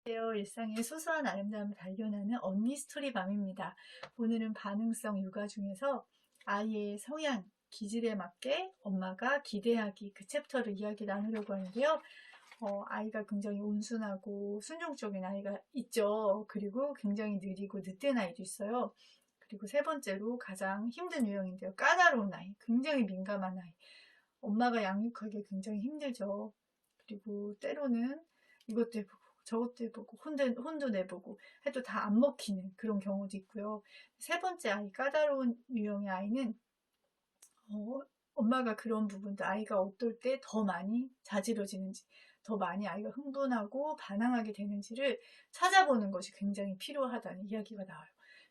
일상의 소소한 아름다움을 발견하는 언니 스토리밤입니다. 오늘은 반응성 육아 중에서 아이의 성향, 기질에 맞게 엄마가 기대하기 그 챕터를 이야기 나누려고 하는데요. 아이가 굉장히 온순하고 순종적인 아이가 있죠. 그리고 굉장히 느리고 늦된 아이도 있어요. 그리고 세 번째로 가장 힘든 유형인데요. 까다로운 아이, 굉장히 민감한 아이. 엄마가 양육하기 굉장히 힘들죠. 그리고 때로는 이것도 해보고 저것도 해보고 혼도 내보고 해도 다 안 먹히는 그런 경우도 있고요. 세 번째 아이, 까다로운 유형의 아이는 어, 엄마가 그런 부분도 아이가 어떨 때 더 많이 자지러지는지, 더 많이 아이가 흥분하고 반항하게 되는지를 찾아보는 것이 굉장히 필요하다는 이야기가 나와요.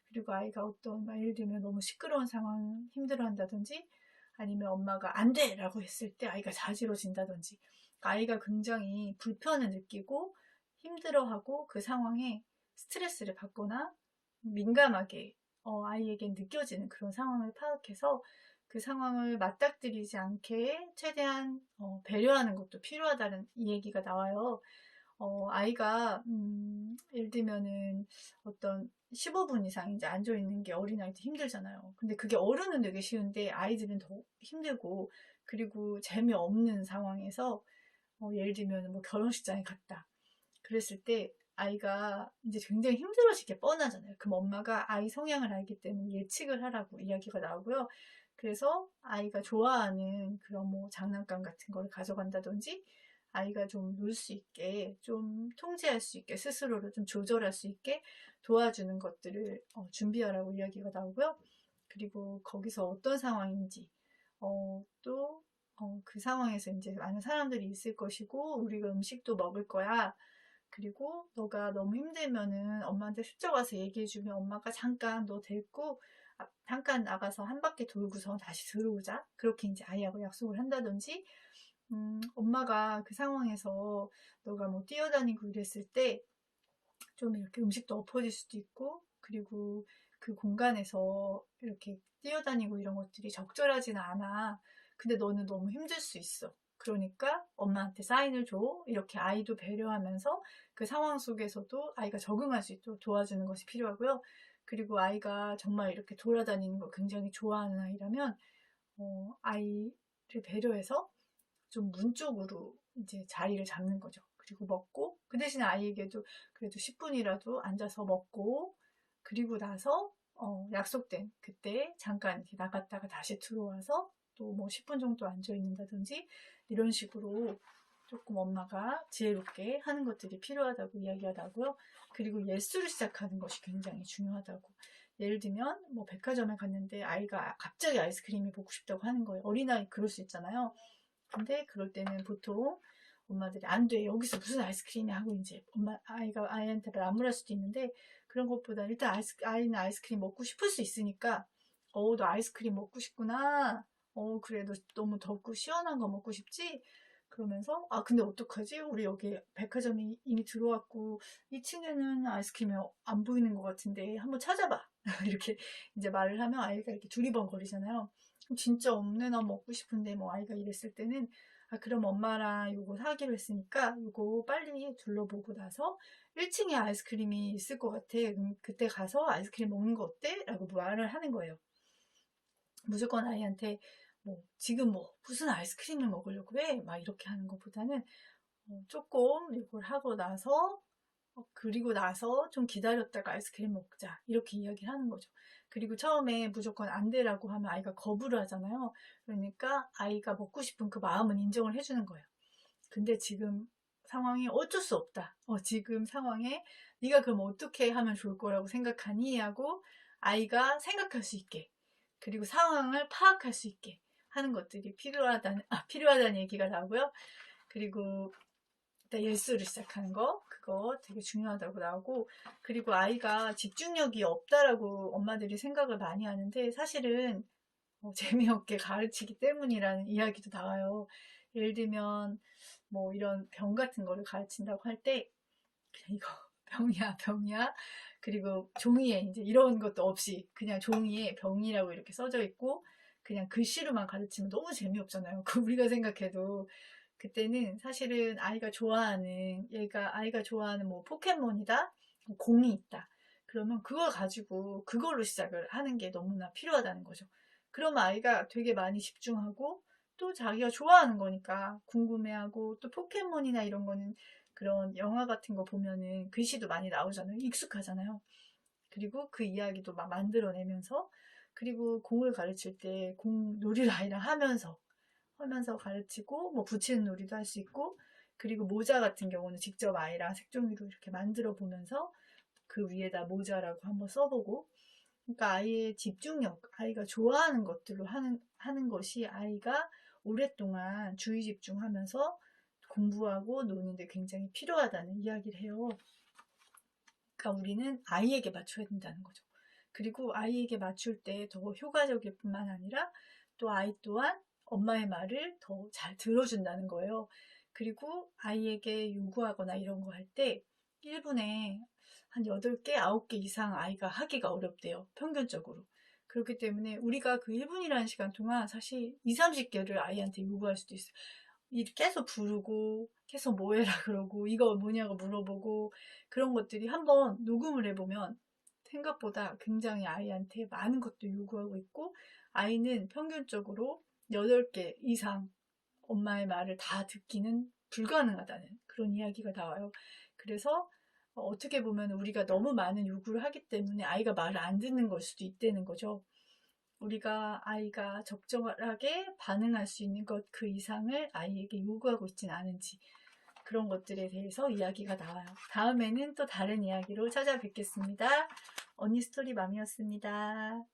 그리고 아이가 어떤, 예를 들면 너무 시끄러운 상황 힘들어한다든지, 아니면 엄마가 안 돼! 라고 했을 때 아이가 자지러진다든지, 아이가 굉장히 불편을 느끼고 힘들어하고 그 상황에 스트레스를 받거나 민감하게 아이에게 느껴지는 그런 상황을 파악해서 그 상황을 맞닥뜨리지 않게 최대한 배려하는 것도 필요하다는 이 얘기가 나와요. 아이가 예를 들면은 어떤 15분 이상 이제 앉아 있는 게 어린아이도 힘들잖아요. 근데 그게 어른은 되게 쉬운데 아이들은 더 힘들고, 그리고 재미없는 상황에서 예를 들면 뭐 결혼식장에 갔다. 그랬을 때 아이가 이제 굉장히 힘들어질 게 뻔하잖아요. 그럼 엄마가 아이 성향을 알기 때문에 예측을 하라고 이야기가 나오고요. 그래서 아이가 좋아하는 그런 뭐 장난감 같은 걸 가져간다든지, 아이가 좀 놀 수 있게, 좀 통제할 수 있게, 스스로를 좀 조절할 수 있게 도와주는 것들을 준비하라고 이야기가 나오고요. 그리고 거기서 어떤 상황인지, 또 그 상황에서 이제 많은 사람들이 있을 것이고 우리가 음식도 먹을 거야. 그리고 너가 너무 힘들면은 엄마한테 슬쩍 와서 얘기해주면 엄마가 잠깐 너 데리고 잠깐 나가서 한 바퀴 돌고서 다시 들어오자. 그렇게 이제 아이하고 약속을 한다든지, 엄마가 그 상황에서 너가 뭐 뛰어다니고 이랬을 때 좀 이렇게 음식도 엎어질 수도 있고, 그리고 그 공간에서 이렇게 뛰어다니고 이런 것들이 적절하진 않아. 근데 너는 너무 힘들 수 있어. 그러니까 엄마한테 사인을 줘. 이렇게 아이도 배려하면서 그 상황 속에서도 아이가 적응할 수 있도록 도와주는 것이 필요하고요. 그리고 아이가 정말 이렇게 돌아다니는 걸 굉장히 좋아하는 아이라면 아이를 배려해서 좀 문 쪽으로 이제 자리를 잡는 거죠. 그리고 먹고, 그 대신에 아이에게도 그래도 10분이라도 앉아서 먹고, 그리고 나서 약속된 그때 잠깐 이렇게 나갔다가 다시 들어와서 또 뭐 10분 정도 앉아 있는다든지, 이런 식으로 조금 엄마가 지혜롭게 하는 것들이 필요하다고 이야기가 나고요. 그리고 예술을 시작하는 것이 굉장히 중요하다고. 예를 들면 뭐 백화점에 갔는데 아이가 갑자기 아이스크림이 먹고 싶다고 하는 거예요. 어린아이 그럴 수 있잖아요. 근데 그럴 때는 보통 엄마들이 안 돼, 여기서 무슨 아이스크림이야 하고 이제 아이가 아이한테 나무랄 수도 있는데, 그런 것보다 일단 아이는 아이스크림 먹고 싶을 수 있으니까 너 아이스크림 먹고 싶구나. 그래, 너 너무 덥고 시원한 거 먹고 싶지? 그러면서 근데 어떡하지? 우리 여기 백화점이 이미 들어왔고 2층에는 아이스크림이 안 보이는 것 같은데 한번 찾아봐. 이렇게 이제 말을 하면 아이가 이렇게 두리번거리잖아요. 진짜 없네, 나 먹고 싶은데, 뭐 아이가 이랬을 때는 그럼 엄마랑 요거 사기로 했으니까 요거 빨리 둘러보고 나서 1층에 아이스크림이 있을 것 같아. 그때 가서 아이스크림 먹는 거 어때? 라고 말을 하는 거예요. 무조건 아이한테 뭐 지금 뭐 무슨 아이스크림을 먹으려고 해? 막 이렇게 하는 것보다는 조금 이걸 하고 나서 그리고 나서 좀 기다렸다가 아이스크림 먹자, 이렇게 이야기를 하는 거죠. 그리고 처음에 무조건 안 되라고 하면 아이가 거부를 하잖아요. 그러니까 아이가 먹고 싶은 그 마음은 인정을 해주는 거예요. 근데 지금 상황이 어쩔 수 없다. 지금 상황에 네가 그럼 어떻게 하면 좋을 거라고 생각하니? 하고 아이가 생각할 수 있게, 그리고 상황을 파악할 수 있게 하는 것들이 필요하다는 얘기가 나오고요. 그리고 일단 예술을 시작하는 거, 그거 되게 중요하다고 나오고, 그리고 아이가 집중력이 없다라고 엄마들이 생각을 많이 하는데 사실은 재미없게 가르치기 때문이라는 이야기도 나와요. 예를 들면 뭐 이런 병 같은 거를 가르친다고 할 때 그냥 이거 병이야 병이야, 그리고 종이에 이제 이런 것도 없이 그냥 종이에 병이라고 이렇게 써져 있고 그냥 글씨로만 가르치면 너무 재미없잖아요. 그 우리가 생각해도. 그때는 사실은 아이가 좋아하는 뭐 포켓몬이다, 뭐 공이 있다. 그러면 그걸 가지고 그걸로 시작을 하는 게 너무나 필요하다는 거죠. 그러면 아이가 되게 많이 집중하고 또 자기가 좋아하는 거니까 궁금해하고, 또 포켓몬이나 이런 거는 그런 영화 같은 거 보면은 글씨도 많이 나오잖아요. 익숙하잖아요. 그리고 그 이야기도 막 만들어내면서, 그리고 공을 가르칠 때 공 놀이를 아이랑 하면서 가르치고, 뭐 붙이는 놀이도 할 수 있고, 그리고 모자 같은 경우는 직접 아이랑 색종이로 이렇게 만들어 보면서 그 위에다 모자라고 한번 써보고. 그러니까 아이의 집중력, 아이가 좋아하는 것들로 하는 것이 아이가 오랫동안 주의 집중하면서 공부하고 노는데 굉장히 필요하다는 이야기를 해요. 그러니까 우리는 아이에게 맞춰야 된다는 거죠. 그리고 아이에게 맞출 때 더 효과적일 뿐만 아니라 또 아이 또한 엄마의 말을 더 잘 들어준다는 거예요. 그리고 아이에게 요구하거나 이런 거 할 때 1분에 한 8개, 9개 이상 아이가 하기가 어렵대요. 평균적으로. 그렇기 때문에 우리가 그 1분이라는 시간 동안 사실 2, 30개를 아이한테 요구할 수도 있어요. 계속 부르고 계속 뭐 해라 그러고 이거 뭐냐고 물어보고, 그런 것들이 한번 녹음을 해보면 생각보다 굉장히 아이한테 많은 것도 요구하고 있고, 아이는 평균적으로 8개 이상 엄마의 말을 다 듣기는 불가능하다는 그런 이야기가 나와요. 그래서 어떻게 보면 우리가 너무 많은 요구를 하기 때문에 아이가 말을 안 듣는 걸 수도 있다는 거죠. 우리가 아이가 적절하게 반응할 수 있는 것 그 이상을 아이에게 요구하고 있지는 않은지, 그런 것들에 대해서 이야기가 나와요. 다음에는 또 다른 이야기로 찾아뵙겠습니다. 언니 스토리맘이었습니다.